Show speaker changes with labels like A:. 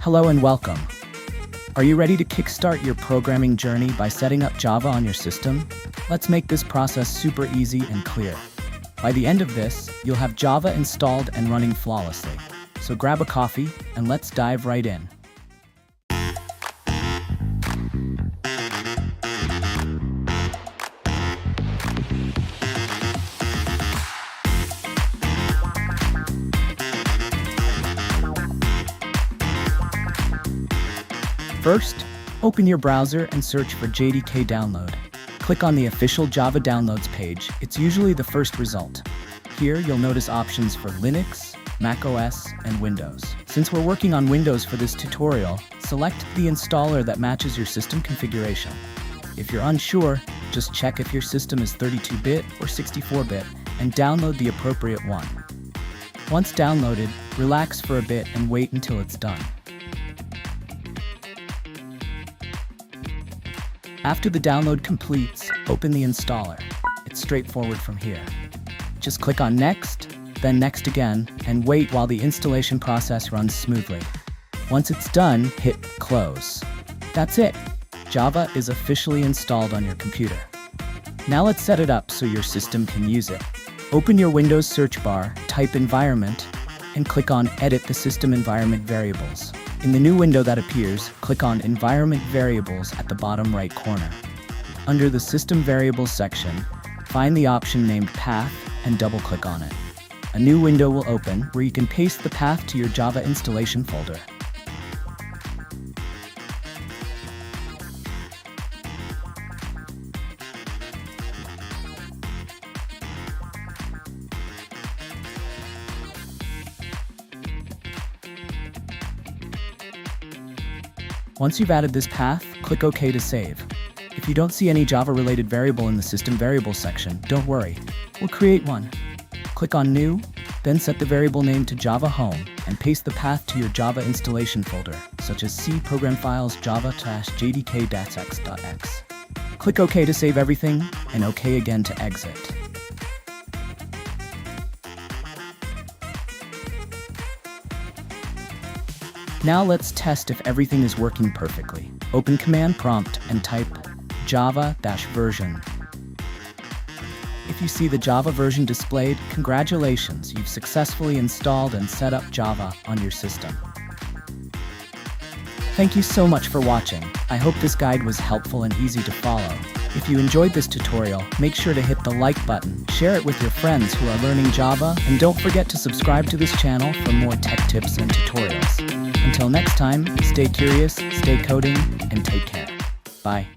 A: Hello and welcome. Are you ready to kickstart your programming journey by setting up Java on your system? Let's make this process super easy and clear. By the end of this, you'll have Java installed and running flawlessly. So grab a coffee and let's dive right in. First, open your browser and search for JDK download. Click on the official Java downloads page. It's usually the first result. Here, you'll notice options for Linux, macOS, and Windows. Since we're working on Windows for this tutorial, select the installer that matches your system configuration. If you're unsure, just check if your system is 32-bit or 64-bit and download the appropriate one. Once downloaded, relax for a bit and wait until it's done. After the download completes, open the installer. It's straightforward from here. Just click on Next, then Next again, and wait while the installation process runs smoothly. Once it's done, hit Close. That's it. Java is officially installed on your computer. Now let's set it up so your system can use it. Open your Windows search bar, type Environment, and click on Edit the System Environment Variables. In the new window that appears, click on Environment Variables at the bottom right corner. Under the System Variables section, find the option named Path and double-click on it. A new window will open where you can paste the path to your Java installation folder. Once you've added this path, click OK to save. If you don't see any Java-related variable in the System Variables section, don't worry. We'll create one. Click on New, then set the variable name to Java Home, and paste the path to your Java installation folder, such as C program files java-jdk-x.x. Click OK to save everything, and OK again to exit. Now let's test if everything is working perfectly. Open Command Prompt and type java-version. If you see the Java version displayed, congratulations, you've successfully installed and set up Java on your system. Thank you so much for watching. I hope this guide was helpful and easy to follow. If you enjoyed this tutorial, make sure to hit the like button, share it with your friends who are learning Java, and don't forget to subscribe to this channel for more tech tips and tutorials. Until next time, stay curious, stay coding, and take care. Bye.